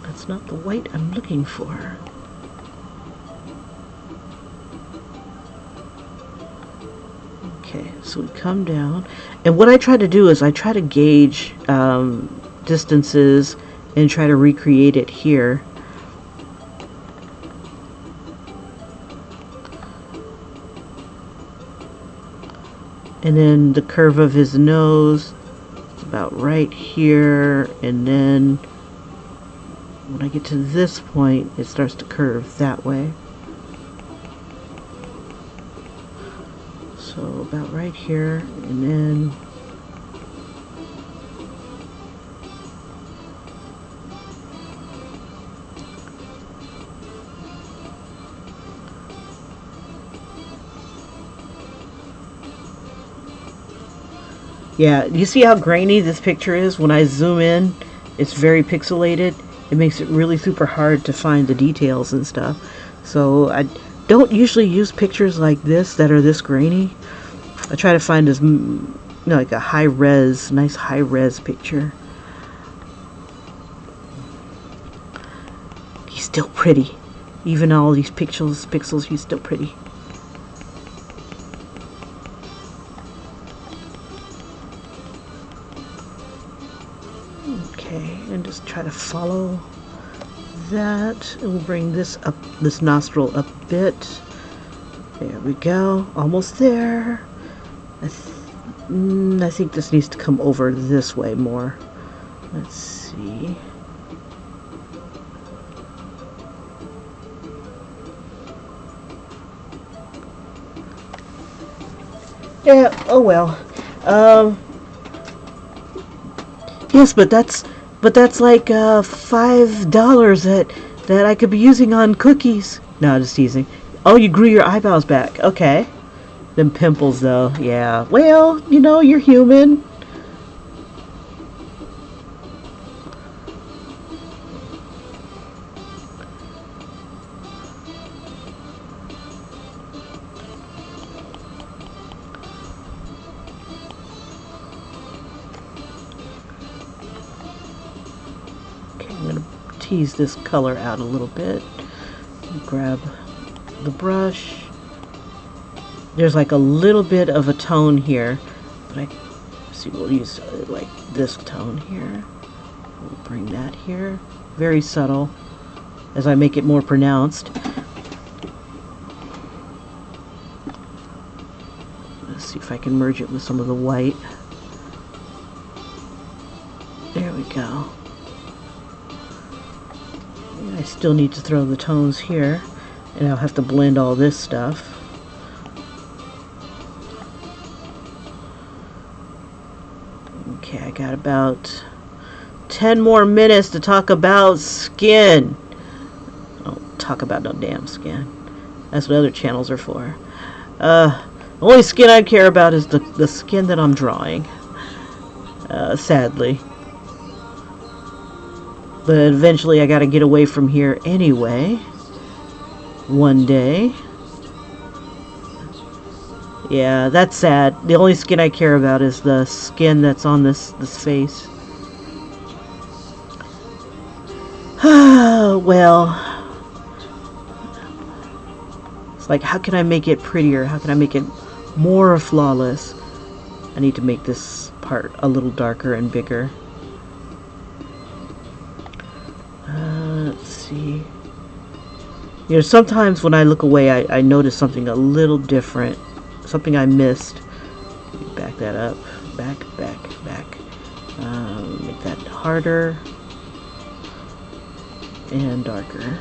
Speaker 1: That's not the white I'm looking for. Okay, so we come down, and what I try to do is I try to gauge distances and try to recreate it here. And then the curve of his nose, about right here, and then when I get to this point, it starts to curve that way. So about right here, and then yeah, you see how grainy this picture is? When I zoom in, it's very pixelated. It makes it really super hard to find the details and stuff. So I don't usually use pictures like this that are this grainy. I try to find as, you know, like a high res, nice high res picture. He's still pretty. Even all these pixels, he's still pretty. Okay, and just try to follow that. And we'll bring this up, this nostril up a bit. There we go, almost there. I think this needs to come over this way more. Let's see. Yeah, oh well. Yes, but that's like $5 that I could be using on cookies. No, just teasing. Oh, you grew your eyebrows back. Okay. Them pimples, though. Yeah. Well, you know, you're human. Okay, I'm going to tease this color out a little bit. Grab the brush. There's like a little bit of a tone here, but see, we'll use like this tone here. We'll bring that here, very subtle, as I make it more pronounced. Let's see if I can merge it with some of the white. There we go. And I still need to throw the tones here, and I'll have to blend all this stuff. Okay, I got about 10 more minutes to talk about skin. I don't talk about no damn skin. That's what other channels are for. The only skin I care about is the skin that I'm drawing. Sadly. But eventually I gotta get away from here anyway. One day. Yeah, that's sad. The only skin I care about is the skin that's on this face. Well, it's like, how can I make it prettier? How can I make it more flawless? I need to make this part a little darker and bigger. Let's see. You know, sometimes when I look away, I notice something a little different. something I missed. Back that up. Back. Make that harder and darker.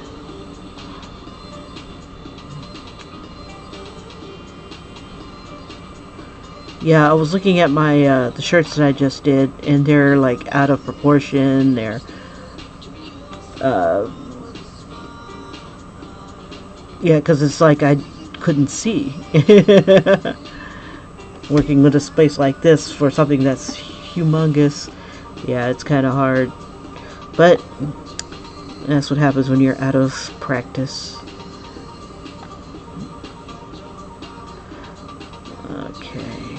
Speaker 1: Yeah, I was looking at my the shirts that I just did, and they're like out of proportion. They're yeah, because it's like I couldn't see. Working with a space like this for something that's humongous, yeah, it's kind of hard. But that's what happens when you're out of practice. Okay.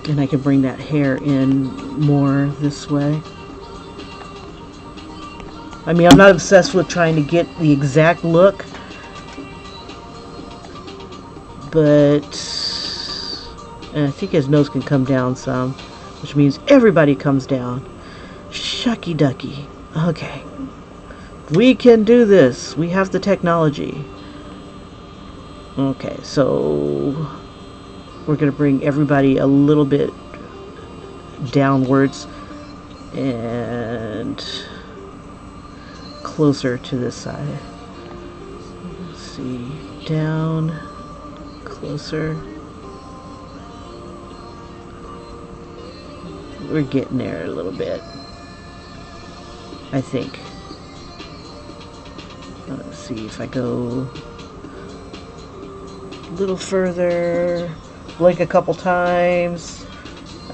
Speaker 1: And I can bring that hair in more this way. I mean, I'm not obsessed with trying to get the exact look, but and I think his nose can come down some, which means everybody comes down. Shucky ducky. Okay. We can do this. We have the technology. Okay, so we're going to bring everybody a little bit downwards and closer to this side. Let's see. Down. Closer. We're getting there a little bit, I think. Let's see if I go a little further, blink a couple times. I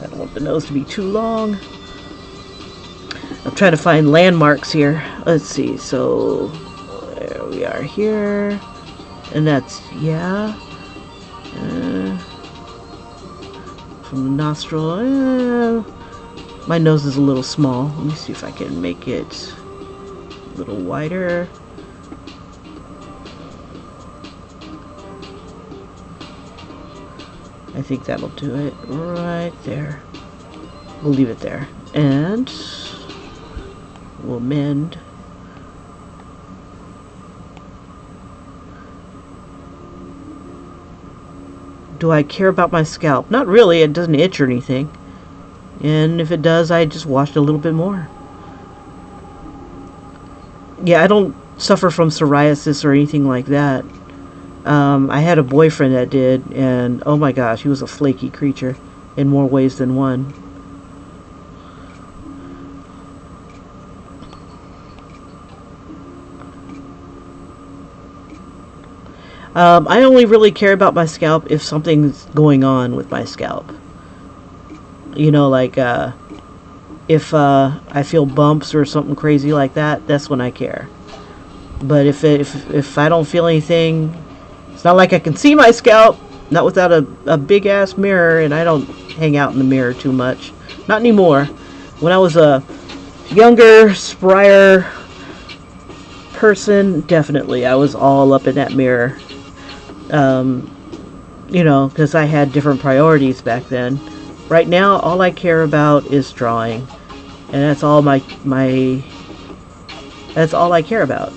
Speaker 1: don't want the nose to be too long. I'm trying to find landmarks here. Let's see, so there we are here. And that's, yeah. From the nostril. My nose is a little small. Let me see if I can make it a little wider. I think that'll do it right there. We'll leave it there. And we'll mend. Do I care about my scalp? Not really. It doesn't itch or anything. And if it does, I just wash it a little bit more. Yeah, I don't suffer from psoriasis or anything like that. I had a boyfriend that did, and oh my gosh, he was a flaky creature in more ways than one. I only really care about my scalp if something's going on with my scalp. You know, like if I feel bumps or something crazy like that, that's when I care. But if I don't feel anything, it's not like I can see my scalp, not without a big ass mirror, and I don't hang out in the mirror too much. Not anymore. When I was a younger, sprier person, definitely I was all up in that mirror. You know, because I had different priorities back then. Right now, all I care about is drawing, and that's all that's all I care about.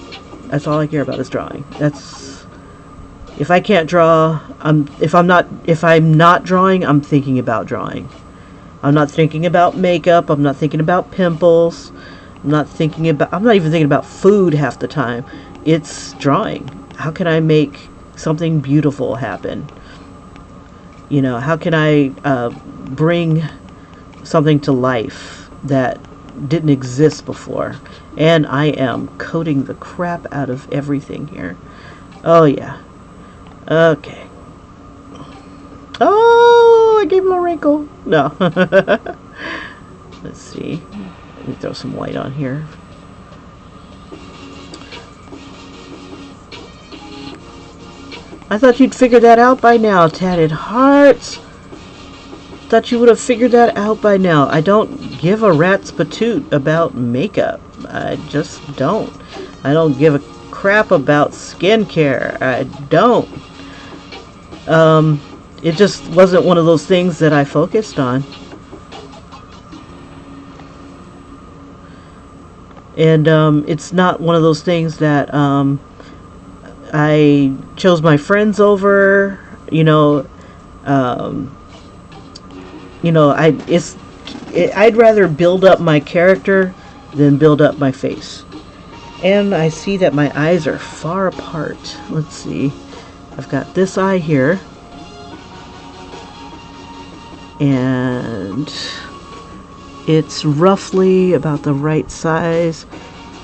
Speaker 1: That's all I care about is drawing. That's, if I can't draw, if I'm not drawing, I'm thinking about drawing. I'm not thinking about makeup. I'm not thinking about pimples. I'm not even thinking about food half the time. It's drawing. How can I make something beautiful happen? You know, how can I bring something to life that didn't exist before? And I am coating the crap out of everything here. Oh yeah. Okay. Oh, I gave him a wrinkle. No. Let's see. Let me throw some white on here. I thought you'd figure that out by now, Tatted Hearts. Thought you would have figured that out by now. I don't give a rat's patoot about makeup. I just don't. I don't give a crap about skincare. I don't. It just wasn't one of those things that I focused on. And it's not one of those things that I chose my friends over, you know, um, I'd rather build up my character than build up my face. And I see that my eyes are far apart. Let's see. I've got this eye here. And it's roughly about the right size.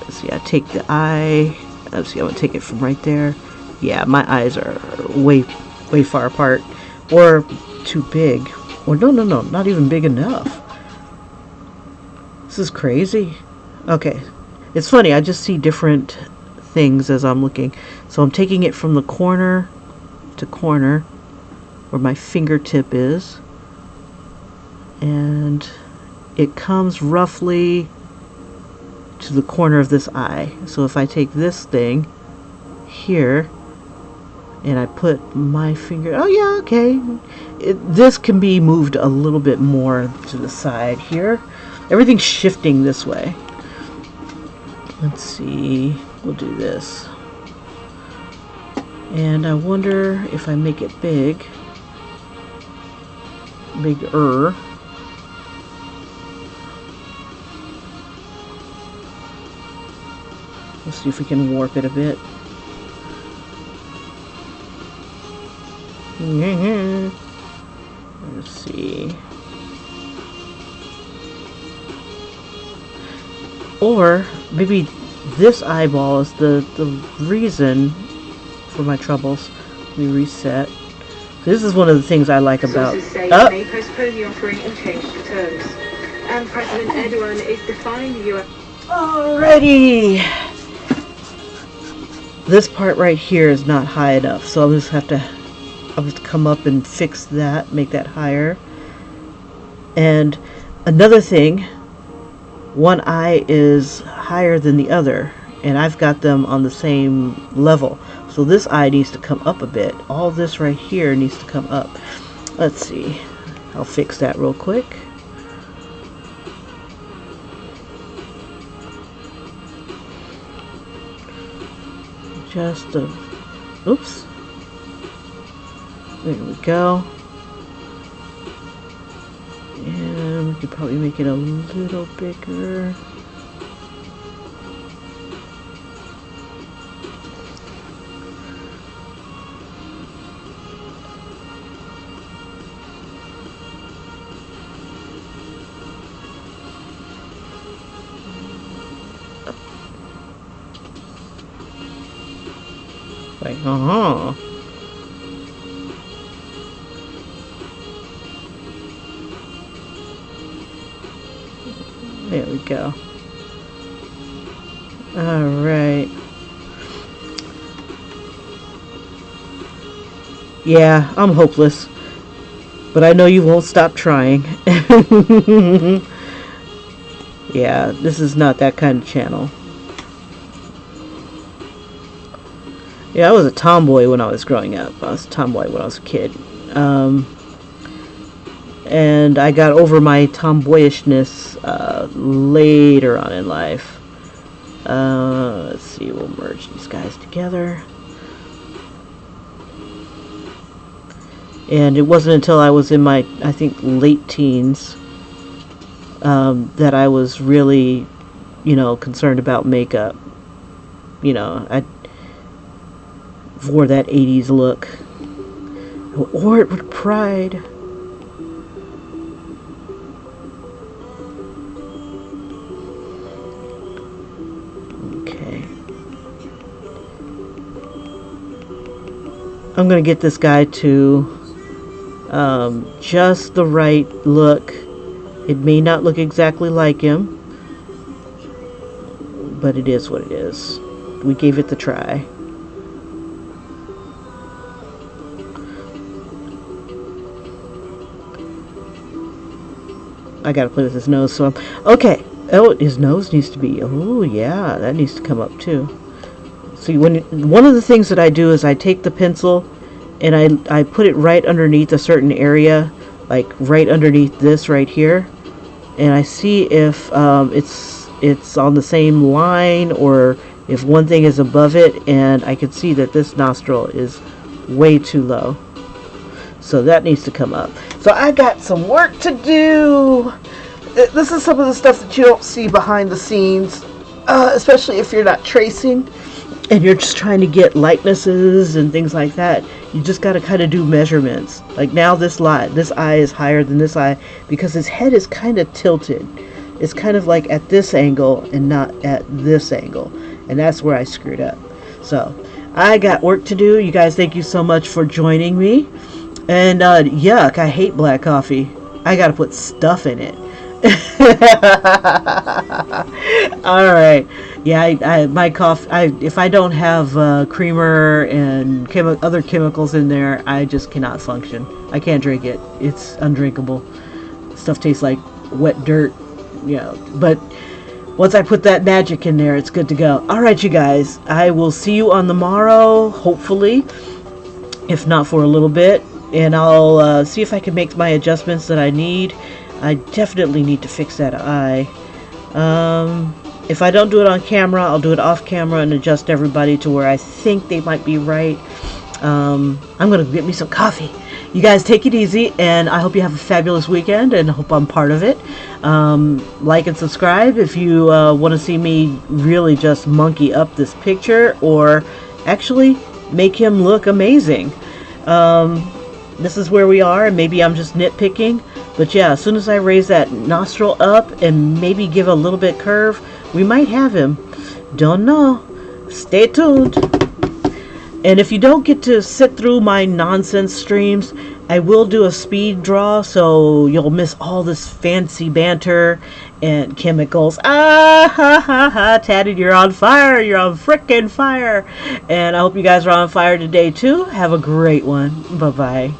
Speaker 1: Let's see, I take the eye. Let's see, I'm going to take it from right there. Yeah, my eyes are way far apart. Or too big. Or no, not even big enough. This is crazy. Okay. It's funny, I just see different things as I'm looking. So I'm taking it from the corner to corner where my fingertip is. And it comes roughly to the corner of this eye. So if I take this thing here and I put my finger, oh yeah, okay. This can be moved a little bit more to the side here. Everything's shifting this way. Let's see, we'll do this. And I wonder if I make it bigger. Let's see if we can warp it a bit. Let's see. Or maybe this eyeball is the reason for my troubles. Let me reset. This is one of the things I like about.
Speaker 2: Sources say it may postpone the offering and change the terms. And President Erdogan is defying the US.
Speaker 1: Alrighty. This part right here is not high enough, so I'll just have to come up and fix that, make that higher. And another thing, one eye is higher than the other, and I've got them on the same level. So this eye needs to come up a bit. All this right here needs to come up. Let's see. I'll fix that real quick. Just a... Oops. There we go. And we could probably make it a little bigger. Like, There we go. Alright. Yeah, I'm hopeless. But I know you won't stop trying. Yeah, this is not that kind of channel. Yeah, I was a tomboy when I was growing up. I was a tomboy when I was a kid. And I got over my tomboyishness later on in life. Let's see, we'll merge these guys together. And it wasn't until I was in my, I think, late teens that I was really, concerned about makeup. I wore that 80s look. I wore it with pride. Okay. I'm going to get this guy to just the right look. It may not look exactly like him, but it is what it is. We gave it the try. I gotta play with his nose, so okay. Oh, his nose needs to be, oh yeah, that needs to come up too. See, one of the things that I do is I take the pencil and I put it right underneath a certain area, like right underneath this right here, and I see if it's on the same line or If one thing is above it, and I can see that this nostril is way too low. So that needs to come up. So I got some work to do. This is some of the stuff that you don't see behind the scenes, especially if you're not tracing and you're just trying to get likenesses and things like that. You just got to kind of do measurements. Like now this eye is higher than this eye because his head is kind of tilted. It's kind of like at this angle and not at this angle. And that's where I screwed up. So I got work to do. You guys, thank you so much for joining me. And yuck, I hate black coffee. I got to put stuff in it. All right. Yeah, my coffee. If I don't have creamer and other chemicals in there, I just cannot function. I can't drink it. It's undrinkable. Stuff tastes like wet dirt. But once I put that magic in there, it's good to go. All right, you guys. I will see you on the morrow, hopefully, if not for a little bit, and I'll see if I can make my adjustments that I need. I definitely need to fix that eye. If I don't do it on camera, I'll do it off camera and adjust everybody to where I think they might be right. I'm going to get me some coffee. You guys take it easy, and I hope you have a fabulous weekend, and I hope I'm part of it. Like and subscribe if you want to see me really just monkey up this picture, or actually make him look amazing. This is where we are, and maybe I'm just nitpicking. But yeah, as soon as I raise that nostril up and maybe give a little bit curve, we might have him. Don't know. Stay tuned. And if you don't get to sit through my nonsense streams, I will do a speed draw, so you'll miss all this fancy banter and chemicals. Ah, ha, ha, ha. Tatted, you're on fire. You're on frickin' fire. And I hope you guys are on fire today, too. Have a great one. Bye-bye.